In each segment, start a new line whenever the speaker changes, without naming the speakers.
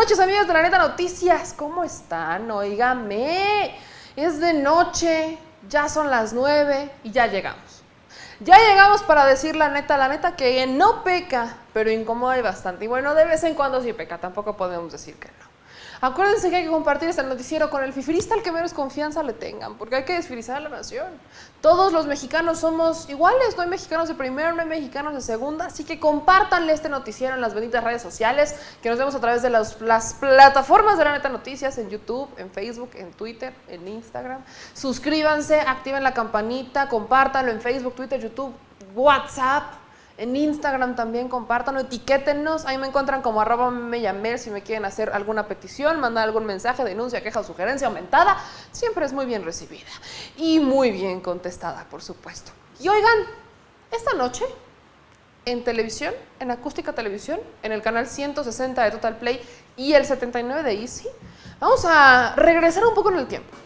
noches, amigos de La Neta Noticias. ¿Cómo están? Óigame, es de noche, ya son las 9 y ya llegamos. Ya llegamos para decir la neta que no peca, pero incomoda y bastante. Y bueno, de vez en cuando sí peca, tampoco podemos decir que no. Acuérdense que hay que compartir este noticiero con el fifirista al que menos confianza le tengan, porque hay que desfirizar a la nación. Todos los mexicanos somos iguales, no hay mexicanos de primera, no hay mexicanos de segunda, así que compártanle este noticiero en las benditas redes sociales, que nos vemos a través de las plataformas de La Neta Noticias, en YouTube, en Facebook, en Twitter, en Instagram. Suscríbanse, activen la campanita, compártanlo en Facebook, Twitter, YouTube, WhatsApp. En Instagram también compártanlo, etiquétennos, ahí me encuentran como @meyamer si me quieren hacer alguna petición, mandar algún mensaje, denuncia, queja o sugerencia aumentada, siempre es muy bien recibida y muy bien contestada, por supuesto. Y oigan, esta noche en televisión, en Acústica Televisión, en el canal 160 de Total Play y el 79 de Easy, vamos a regresar un poco en el tiempo,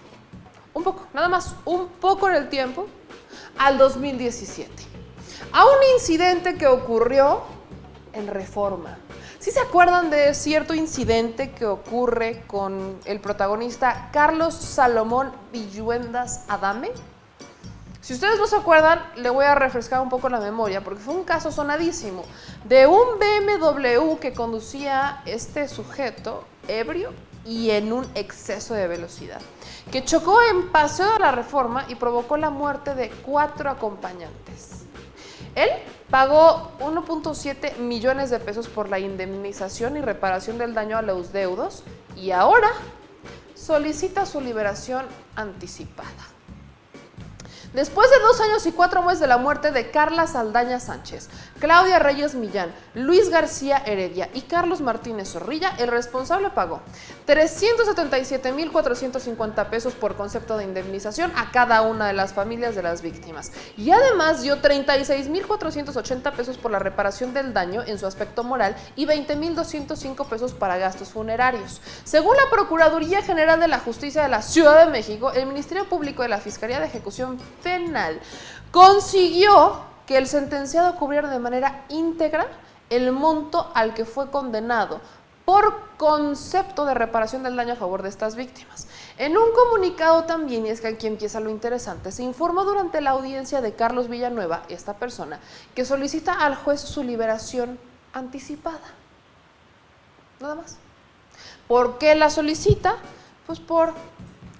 un poco, nada más un poco en el tiempo, al 2017. A un incidente que ocurrió en Reforma. ¿Sí se acuerdan de cierto incidente que ocurre con el protagonista Carlos Salomón Villuendas Adame? Si ustedes no se acuerdan, le voy a refrescar un poco la memoria, porque fue un caso sonadísimo de un BMW que conducía este sujeto ebrio y en un exceso de velocidad, que chocó en Paseo de la Reforma y provocó la muerte de 4 acompañantes. Él pagó 1.7 millones de pesos por la indemnización y reparación del daño a los deudos y ahora solicita su liberación anticipada. Después de 2 años y 4 meses de la muerte de Carla Saldaña Sánchez, Claudia Reyes Millán, Luis García Heredia y Carlos Martínez Zorrilla, el responsable pagó 377,450 pesos por concepto de indemnización a cada una de las familias de las víctimas. Y además dio 36,480 pesos por la reparación del daño en su aspecto moral y 20,205 pesos para gastos funerarios. Según la Procuraduría General de la Justicia de la Ciudad de México, el Ministerio Público de la Fiscalía de Ejecución Penal consiguió que el sentenciado cubriera de manera íntegra el monto al que fue condenado por concepto de reparación del daño a favor de estas víctimas. En un comunicado también, y es que aquí empieza lo interesante, se informó durante la audiencia de Carlos Villanueva, esta persona, que solicita al juez su liberación anticipada. Nada más. ¿Por qué la solicita? Pues por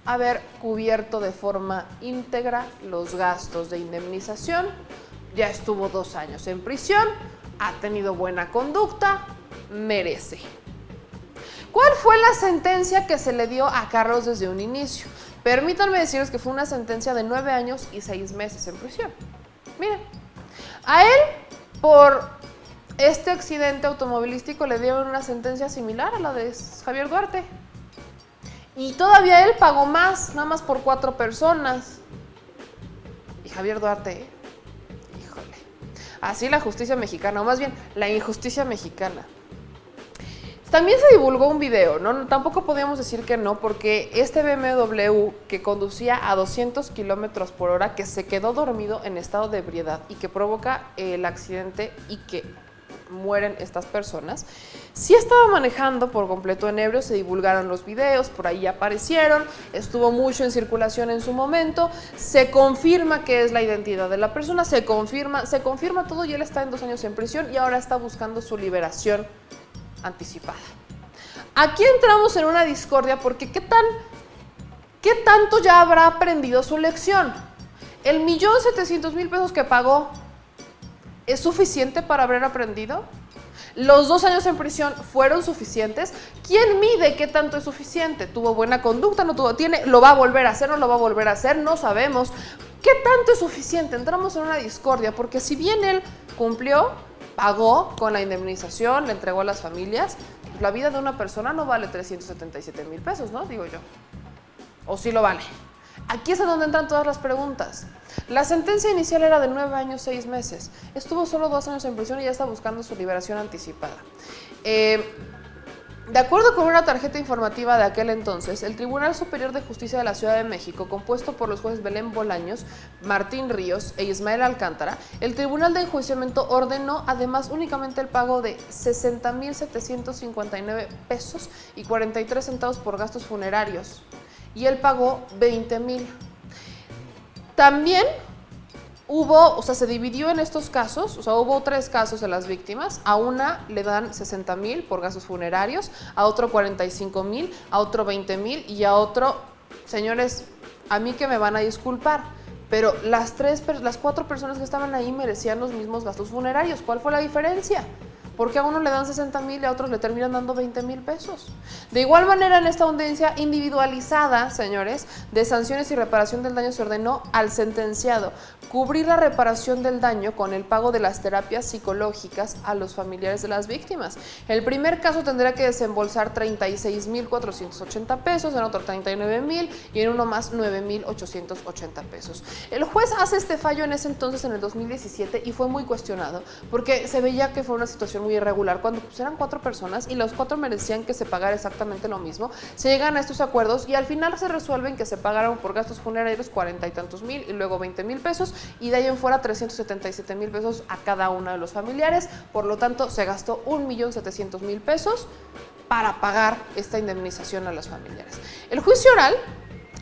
haber cubierto de forma íntegra los gastos de indemnización. Ya estuvo 2 años en prisión, ha tenido buena conducta, merece. ¿Cuál fue la sentencia que se le dio a Carlos desde un inicio? Permítanme decirles que fue una sentencia de 9 años y 6 meses en prisión. Miren, a él por este accidente automovilístico le dieron una sentencia similar a la de Javier Duarte. Y todavía él pagó más, nada más por 4 personas. Y Javier Duarte, híjole, así la justicia mexicana, o más bien la injusticia mexicana. También se divulgó un video, ¿no? Tampoco podíamos decir que no, porque este BMW que conducía a 200 kilómetros por hora, que se quedó dormido en estado de ebriedad y que provoca el accidente y que mueren estas personas, sí estaba manejando por completo en ebrio. Se divulgaron los videos, por ahí aparecieron, estuvo mucho en circulación en su momento, se confirma que es la identidad de la persona, se confirma todo y él está en 2 años en prisión y ahora está buscando su liberación anticipada. Aquí entramos en una discordia porque ¿qué tanto ya habrá aprendido su lección? ¿El 1,700,000 pesos que pagó es suficiente para haber aprendido? ¿Los 2 años en prisión fueron suficientes? ¿Quién mide qué tanto es suficiente? ¿Tuvo buena conducta? ¿No tuvo? ¿Lo va a volver a hacer? ¿No lo va a volver a hacer? No sabemos. ¿Qué tanto es suficiente? Entramos en una discordia porque si bien él cumplió, pagó con la indemnización, le entregó a las familias, pues la vida de una persona no vale 377,000 pesos, ¿no? Digo yo. ¿O sí lo vale? Aquí es donde entran todas las preguntas. La sentencia inicial era de 9 años, 6 meses. Estuvo solo 2 años en prisión y ya está buscando su liberación anticipada. De acuerdo con una tarjeta informativa de aquel entonces, el Tribunal Superior de Justicia de la Ciudad de México, compuesto por los jueces Belén Bolaños, Martín Ríos e Ismael Alcántara, el Tribunal de Enjuiciamiento ordenó además únicamente el pago de 60,759 pesos y 43 centavos por gastos funerarios, y él pagó 20,000. También se dividió en estos casos, hubo 3 casos de las víctimas. A una le dan 60,000 por gastos funerarios, a otro 45,000, a otro 20,000 y a otro, señores, a mí que me van a disculpar, pero las 4 personas que estaban ahí merecían los mismos gastos funerarios. ¿Cuál fue la diferencia? Porque a uno le dan 60,000 y a otros le terminan dando 20,000 pesos. De igual manera, en esta audiencia individualizada, señores, de sanciones y reparación del daño, se ordenó al sentenciado cubrir la reparación del daño con el pago de las terapias psicológicas a los familiares de las víctimas. El primer caso tendrá que desembolsar 36,480 pesos, en otro 39,000 y en uno más 9,880 pesos. El juez hace este fallo en ese entonces, en el 2017, y fue muy cuestionado porque se veía que fue una situación muy irregular cuando eran 4 personas y los 4 merecían que se pagara exactamente lo mismo. Se llegan a estos acuerdos y al final se resuelven que se pagaron por gastos funerarios 40 y tantos mil y luego 20,000 pesos, y de ahí en fuera 377,000 pesos a cada uno de los familiares. Por lo tanto, se gastó 1,700,000 pesos para pagar esta indemnización a los familiares. El juicio oral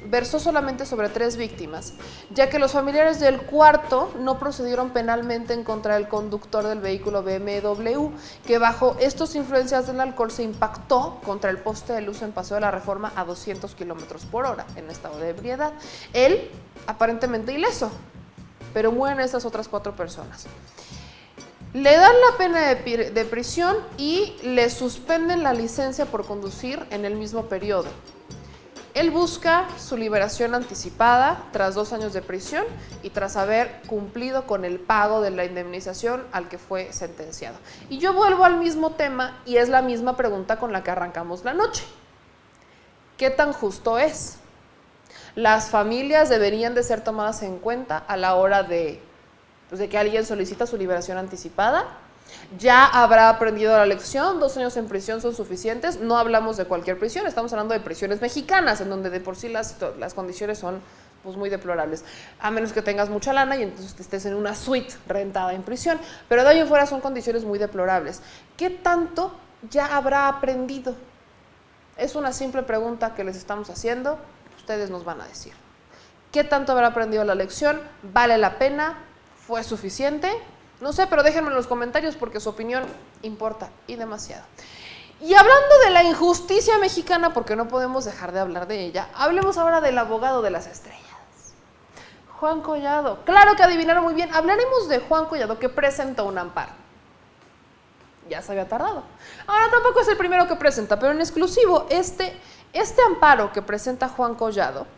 versó solamente sobre 3 víctimas, ya que los familiares del cuarto no procedieron penalmente en contra del conductor del vehículo BMW, que bajo estas influencias del alcohol se impactó contra el poste de luz en Paseo de la Reforma a 200 kilómetros por hora en estado de ebriedad. Él, aparentemente ileso, pero mueren estas otras 4 personas. Le dan la pena de prisión y le suspenden la licencia por conducir en el mismo periodo. Él busca su liberación anticipada tras 2 años de prisión y tras haber cumplido con el pago de la indemnización al que fue sentenciado. Y yo vuelvo al mismo tema y es la misma pregunta con la que arrancamos la noche. ¿Qué tan justo es? Las familias deberían de ser tomadas en cuenta a la hora de que alguien solicita su liberación anticipada. Ya habrá aprendido la lección, 2 años en prisión son suficientes. No hablamos de cualquier prisión, estamos hablando de prisiones mexicanas, en donde de por sí las condiciones son muy deplorables, a menos que tengas mucha lana y entonces te estés en una suite rentada en prisión, pero de ahí en fuera son condiciones muy deplorables. ¿Qué tanto ya habrá aprendido? Es una simple pregunta que les estamos haciendo, ustedes nos van a decir. ¿Qué tanto habrá aprendido la lección? ¿Vale la pena? ¿Fue suficiente? No sé, pero déjenme en los comentarios porque su opinión importa y demasiado. Y hablando de la injusticia mexicana, porque no podemos dejar de hablar de ella, hablemos ahora del abogado de las estrellas, Juan Collado. Claro que adivinaron muy bien, hablaremos de Juan Collado, que presentó un amparo. Ya se había tardado. Ahora tampoco es el primero que presenta, pero en exclusivo, este amparo que presenta Juan Collado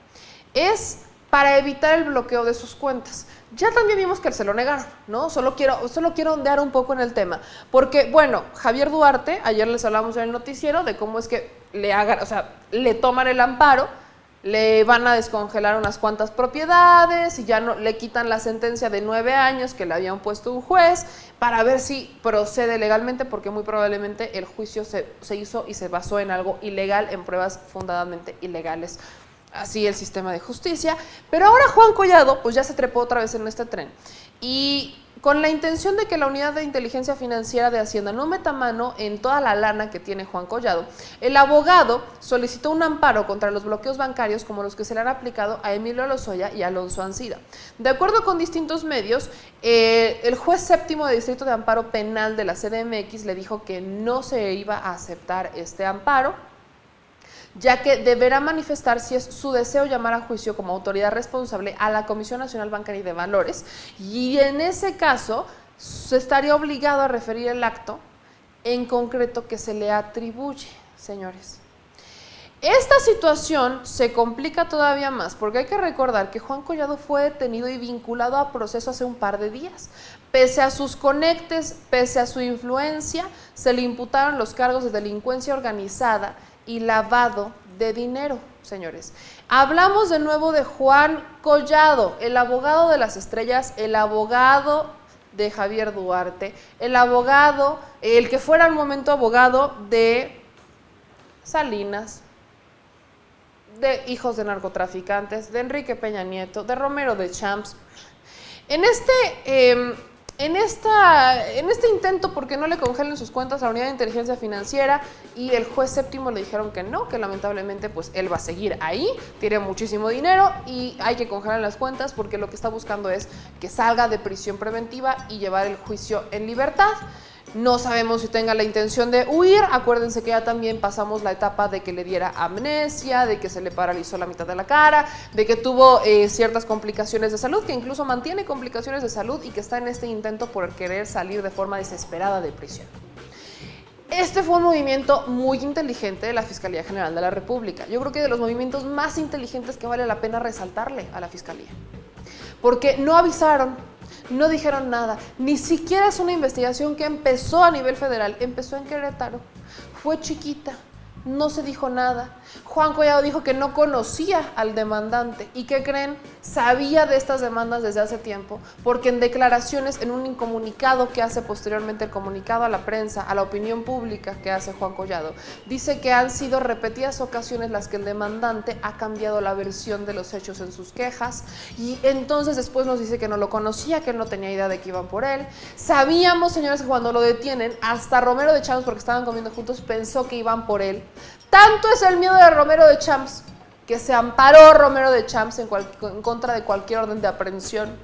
es para evitar el bloqueo de sus cuentas. Ya también vimos que se lo negaron, ¿no? Solo quiero ondear un poco en el tema, porque, bueno, Javier Duarte, ayer les hablamos en el noticiero de cómo es que le toman el amparo, le van a descongelar unas cuantas propiedades y ya no le quitan la sentencia de 9 años que le habían puesto un juez para ver si procede legalmente, porque muy probablemente el juicio se hizo y se basó en algo ilegal, en pruebas fundadamente ilegales. Así el sistema de justicia. Pero ahora Juan Collado pues ya se trepó otra vez en este tren, y con la intención de que la Unidad de Inteligencia Financiera de Hacienda no meta mano en toda la lana que tiene Juan Collado, el abogado solicitó un amparo contra los bloqueos bancarios como los que se le han aplicado a Emilio Lozoya y Alonso Ancira. De acuerdo con distintos medios, el juez séptimo de Distrito de Amparo Penal de la CDMX le dijo que no se iba a aceptar este amparo, ya que deberá manifestar si es su deseo llamar a juicio como autoridad responsable a la Comisión Nacional Bancaria y de Valores, y en ese caso se estaría obligado a referir el acto en concreto que se le atribuye, señores. Esta situación se complica todavía más porque hay que recordar que Juan Collado fue detenido y vinculado a proceso hace un par de días. Pese a sus conectes, pese a su influencia, se le imputaron los cargos de delincuencia organizada y lavado de dinero, señores. Hablamos de nuevo de Juan Collado, el abogado de las estrellas, el abogado de Javier Duarte, el abogado, el que fuera al momento abogado de Salinas, de hijos de narcotraficantes, de Enrique Peña Nieto, de Romero de Champs. En este intento, porque no le congelen sus cuentas a la Unidad de Inteligencia Financiera, y el juez séptimo le dijeron que no, que lamentablemente pues él va a seguir ahí, tiene muchísimo dinero y hay que congelar las cuentas porque lo que está buscando es que salga de prisión preventiva y llevar el juicio en libertad. No sabemos si tenga la intención de huir. Acuérdense que ya también pasamos la etapa de que le diera amnesia, de que se le paralizó la mitad de la cara, de que tuvo ciertas complicaciones de salud, que incluso mantiene complicaciones de salud y que está en este intento por querer salir de forma desesperada de prisión. Este fue un movimiento muy inteligente de la Fiscalía General de la República. Yo creo que de los movimientos más inteligentes que vale la pena resaltarle a la Fiscalía. Porque no avisaron, no dijeron nada, ni siquiera es una investigación que empezó a nivel federal, empezó en Querétaro, fue chiquita, no se dijo nada. Juan Collado dijo que no conocía al demandante y ¿qué creen? Sabía de estas demandas desde hace tiempo, porque en declaraciones, en un comunicado que hace posteriormente, el comunicado a la prensa, a la opinión pública que hace Juan Collado, dice que han sido repetidas ocasiones las que el demandante ha cambiado la versión de los hechos en sus quejas y entonces después nos dice que no lo conocía, que no tenía idea de que iban por él. Sabíamos, señores, que cuando lo detienen, hasta Romero de Champs, porque estaban comiendo juntos, pensó que iban por él. Tanto es el miedo de Romero de Champs que se amparó Romero de Champs en contra de cualquier orden de aprehensión.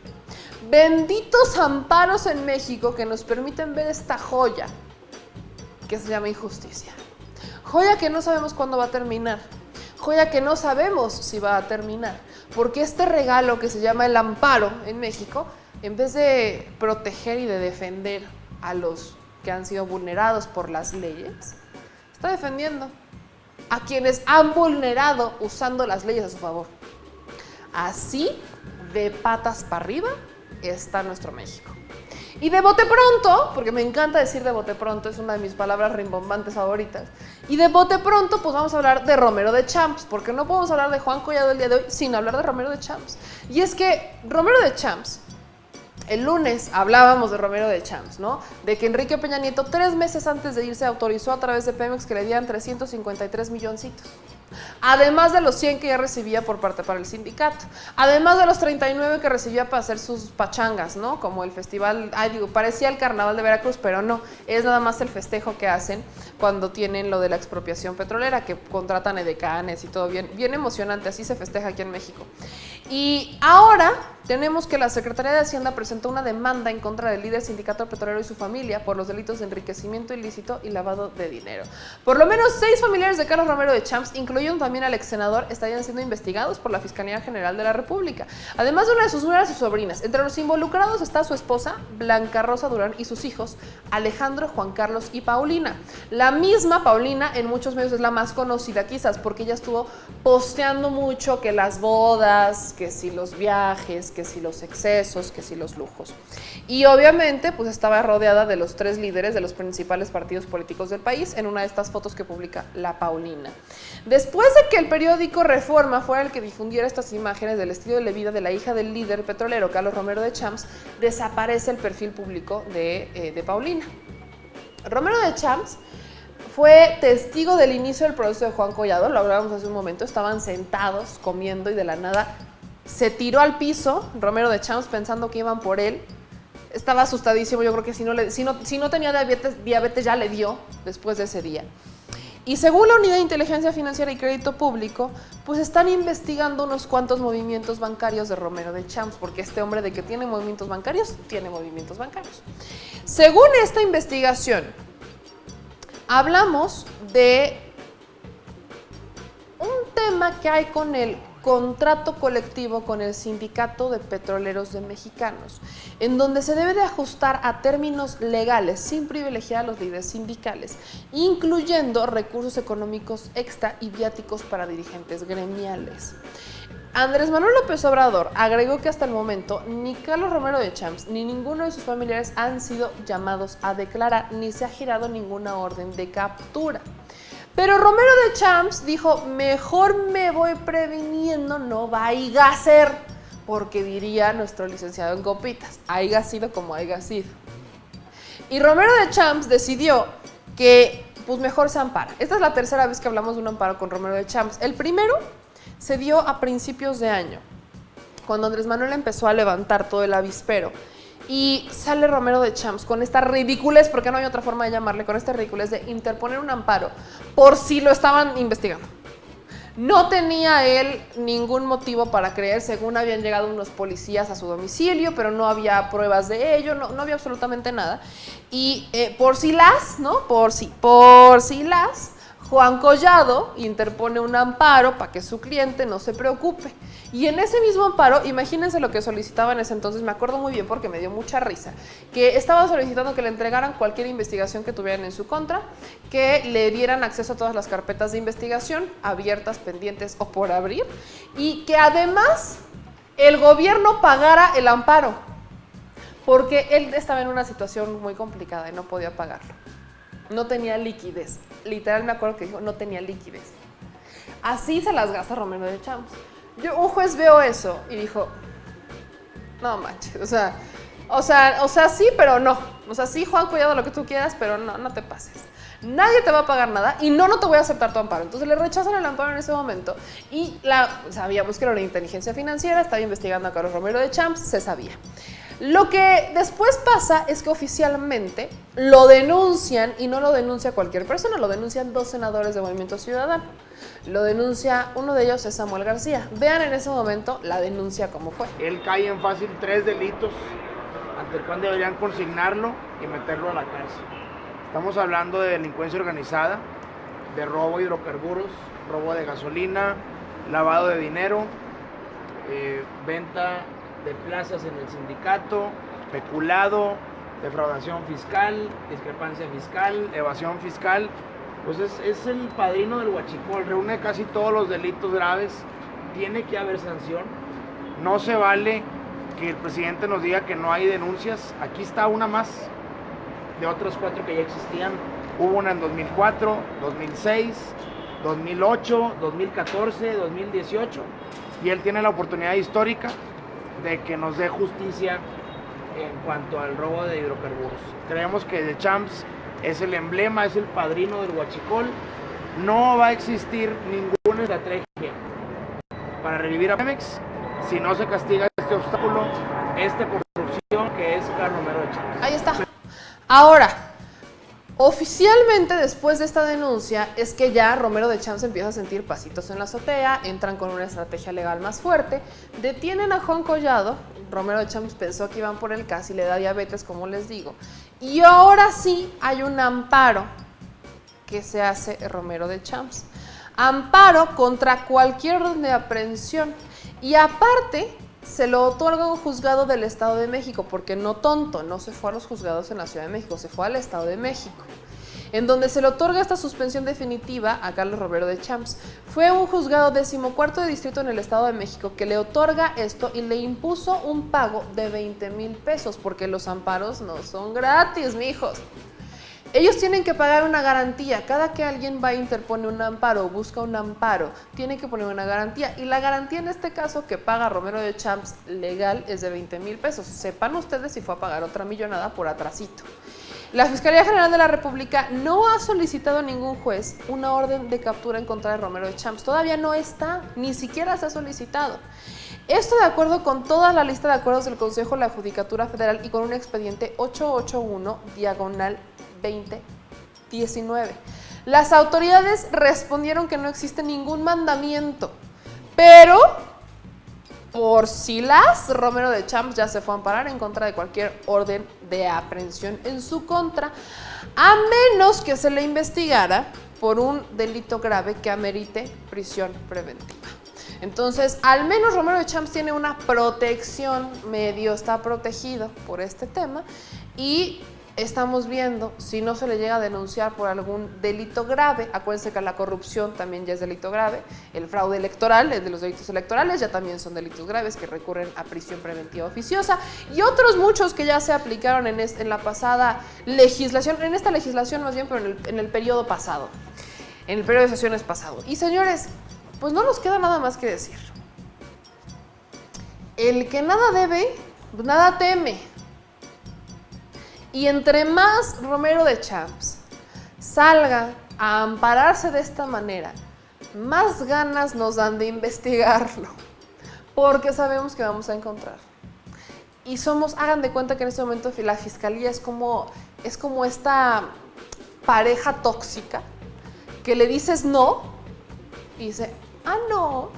Benditos amparos en México que nos permiten ver esta joya que se llama injusticia. Joya que no sabemos cuándo va a terminar. Joya que no sabemos si va a terminar. Porque este regalo que se llama el amparo en México, en vez de proteger y de defender a los que han sido vulnerados por las leyes, está defendiendo a quienes han vulnerado usando las leyes a su favor. Así, de patas para arriba, está nuestro México. Y de bote pronto, porque me encanta decir de bote pronto, es una de mis palabras rimbombantes favoritas, y de bote pronto pues vamos a hablar de Romero de Champs, porque no podemos hablar de Juan Collado el día de hoy sin hablar de Romero de Champs. Y es que Romero de Champs, el lunes hablábamos de Romero de Champs, ¿no? De que Enrique Peña Nieto 3 meses antes de irse autorizó a través de Pemex que le dieran 353 milloncitos. Además de los 100 que ya recibía por parte para el sindicato, además de los 39 que recibía para hacer sus pachangas, ¿no? Como el festival, parecía el carnaval de Veracruz, pero no, es nada más el festejo que hacen cuando tienen lo de la expropiación petrolera, que contratan edecanes y todo bien emocionante, así se festeja aquí en México. Y ahora tenemos que la Secretaría de Hacienda presentó una demanda en contra del líder sindicato petrolero y su familia por los delitos de enriquecimiento ilícito y lavado de dinero. Por lo menos 6 familiares de Carlos Romero de Champs, incluyendo también al ex senador, estarían siendo investigados por la Fiscalía General de la República. Además de una de sus nueras y sobrinas. Entre los involucrados está su esposa, Blanca Rosa Durán, y sus hijos, Alejandro, Juan Carlos y Paulina. La misma Paulina en muchos medios es la más conocida quizás porque ella estuvo posteando mucho que las bodas, que si los viajes, que si los excesos, que si los lujos. Y obviamente pues estaba rodeada de los 3 líderes de los principales partidos políticos del país en una de estas fotos que publica la Paulina. Después de que el periódico Reforma fuera el que difundiera estas imágenes del estilo de vida de la hija del líder petrolero, Carlos Romero de Champs, desaparece el perfil público de Paulina. Romero de Champs fue testigo del inicio del proceso de Juan Collado, lo hablábamos hace un momento, estaban sentados comiendo y de la nada se tiró al piso Romero de Champs pensando que iban por él. Estaba asustadísimo, yo creo que si no tenía diabetes ya le dio después de ese día. Y según la Unidad de Inteligencia Financiera y Crédito Público, pues están investigando unos cuantos movimientos bancarios de Romero de Champs, porque este hombre de que tiene movimientos bancarios, tiene movimientos bancarios. Según esta investigación, hablamos de un tema que hay con el contrato colectivo con el Sindicato de Petroleros de Mexicanos, en donde se debe de ajustar a términos legales sin privilegiar a los líderes sindicales, incluyendo recursos económicos extra y viáticos para dirigentes gremiales. Andrés Manuel López Obrador agregó que hasta el momento ni Carlos Romero de Champs ni ninguno de sus familiares han sido llamados a declarar ni se ha girado ninguna orden de captura. Pero Romero de Champs dijo, mejor me voy previniendo, no vaya a ser, porque diría nuestro licenciado en copitas, haiga sido como haiga sido. Y Romero de Champs decidió que pues mejor se ampara. Esta es la tercera vez que hablamos de un amparo con Romero de Champs. El primero se dio a principios de año, cuando Andrés Manuel empezó a levantar todo el avispero. Y sale Romero de Champs con esta ridiculez, porque no hay otra forma de llamarle, con esta ridiculez de interponer un amparo por si lo estaban investigando. No tenía él ningún motivo para creer, según habían llegado unos policías a su domicilio, pero no había pruebas de ello, no había absolutamente nada. Y por si las, ¿no? Por si las, Juan Collado interpone un amparo para que su cliente no se preocupe. Y en ese mismo amparo, imagínense lo que solicitaba en ese entonces, me acuerdo muy bien porque me dio mucha risa, que estaba solicitando que le entregaran cualquier investigación que tuvieran en su contra, que le dieran acceso a todas las carpetas de investigación, abiertas, pendientes o por abrir, y que además el gobierno pagara el amparo, porque él estaba en una situación muy complicada y no podía pagarlo. No tenía liquidez. Literal me acuerdo que dijo, no tenía liquidez. Así se las gasta Romero de Champs. Un juez veo eso y dijo, no manches, o sea, sí, pero no. O sea, sí, Juan, cuidado lo que tú quieras, pero no te pases. Nadie te va a pagar nada y no te voy a aceptar tu amparo. Entonces le rechazan el amparo en ese momento y sabíamos que era una inteligencia financiera, estaba investigando a Carlos Romero de Champs, se sabía. Lo que después pasa es que oficialmente lo denuncian, y no lo denuncia cualquier persona, lo denuncian 2 senadores de Movimiento Ciudadano. Lo denuncia, uno de ellos es Samuel García. Vean en ese momento la denuncia cómo fue.
Él cae en fácil 3 delitos ante el cual deberían consignarlo y meterlo a la cárcel. Estamos hablando de delincuencia organizada, de robo de hidrocarburos, robo de gasolina, lavado de dinero, venta de plazas en el sindicato, peculado, defraudación fiscal, discrepancia fiscal, evasión fiscal. Pues es el padrino del huachicol, reúne casi todos los delitos graves, tiene que haber sanción. No se vale que el presidente nos diga que no hay denuncias. Aquí está una más de otras 4 que ya existían. Hubo una en 2004, 2006, 2008, 2014, 2018, y él tiene la oportunidad histórica de que nos dé justicia en cuanto al robo de hidrocarburos. Creemos que de Champs es el emblema, es el padrino del huachicol. No va a existir ninguna estrategia para revivir a Pemex si no se castiga este obstáculo, esta corrupción que es Carlos Romero de Champs.
Ahí está. Ahora, oficialmente después de esta denuncia es que ya Romero de Champs empieza a sentir pasitos en la azotea, entran con una estrategia legal más fuerte, detienen a Juan Collado. Romero de Champs pensó que iban por el casi le da diabetes, como les digo, y ahora sí hay un amparo que se hace Romero de Champs. Amparo contra cualquier orden de aprehensión, y aparte se lo otorga un juzgado del Estado de México, porque no tonto, no se fue a los juzgados en la Ciudad de México, se fue al Estado de México, en donde se le otorga esta suspensión definitiva a Carlos Romero de Champs. Fue un juzgado 14º de distrito en el Estado de México que le otorga esto y le impuso un pago de 20,000 pesos, porque los amparos no son gratis, mijos. Ellos tienen que pagar una garantía. Cada que alguien va e interpone un amparo o busca un amparo, tiene que poner una garantía. Y la garantía en este caso que paga Romero de Champs legal es de 20,000 pesos. Sepan ustedes si fue a pagar otra millonada por atrasito. La Fiscalía General de la República no ha solicitado a ningún juez una orden de captura en contra de Romero de Champs. Todavía no está, ni siquiera se ha solicitado. Esto de acuerdo con toda la lista de acuerdos del Consejo de la Judicatura Federal y con un expediente 881/2019. Las autoridades respondieron que no existe ningún mandamiento, pero por si Romero de Champs ya se fue a amparar en contra de cualquier orden de aprehensión en su contra, a menos que se le investigara por un delito grave que amerite prisión preventiva. Entonces, al menos Romero de Champs tiene una protección, medio está protegido por este tema, y estamos viendo si no se le llega a denunciar por algún delito grave. Acuérdense que la corrupción también ya es delito grave, el fraude electoral, el de los delitos electorales, ya también son delitos graves que recurren a prisión preventiva oficiosa, y otros muchos que ya se aplicaron en la pasada legislación, en esta legislación más bien, pero en el periodo pasado, en el periodo de sesiones pasado. Y señores, pues no nos queda nada más que decir. El que nada debe, pues nada teme. Y entre más Romero de Champs salga a ampararse de esta manera, más ganas nos dan de investigarlo, porque sabemos que vamos a encontrar. Y hagan de cuenta que en este momento la fiscalía es como esta pareja tóxica que le dices no y dice, no,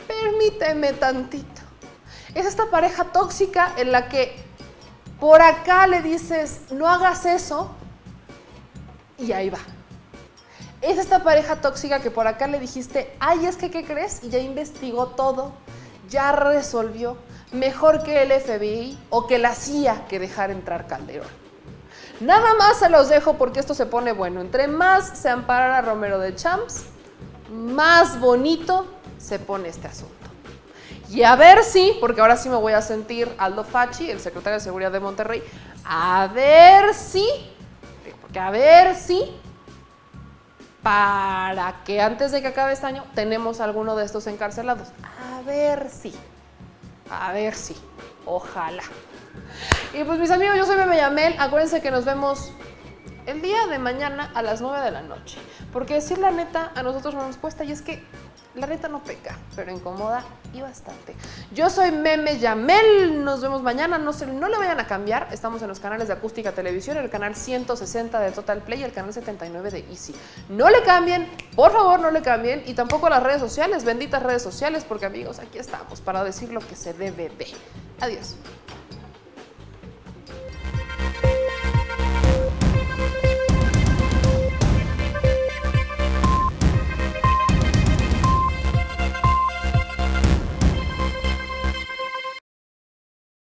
permíteme tantito. Es esta pareja tóxica en la que por acá le dices, no hagas eso, y ahí va. Es esta pareja tóxica que por acá le dijiste, es que, ¿qué crees? Y ya investigó todo, ya resolvió, mejor que el FBI o que la CIA que dejar entrar Calderón. Nada más se los dejo porque esto se pone bueno. Entre más se ampara a Romero de Champs, más bonito se pone este asunto. Y a ver si, porque ahora sí me voy a sentir Aldo Facci, el secretario de Seguridad de Monterrey, a ver si, para que antes de que acabe este año tenemos alguno de estos encarcelados. A ver si, ojalá. Y pues mis amigos, yo soy Meme Yamel, acuérdense que nos vemos el día de mañana a las 9 de la noche, porque decir la neta a nosotros no nos cuesta y es que la neta no peca, pero incomoda y bastante. Yo soy Meme Yamel, nos vemos mañana, no le vayan a cambiar, estamos en los canales de Acústica Televisión, el canal 160 de Total Play y el canal 79 de Easy. No le cambien, por favor no le cambien, y tampoco las redes sociales, benditas redes sociales, porque amigos, aquí estamos para decir lo que se debe de. Adiós.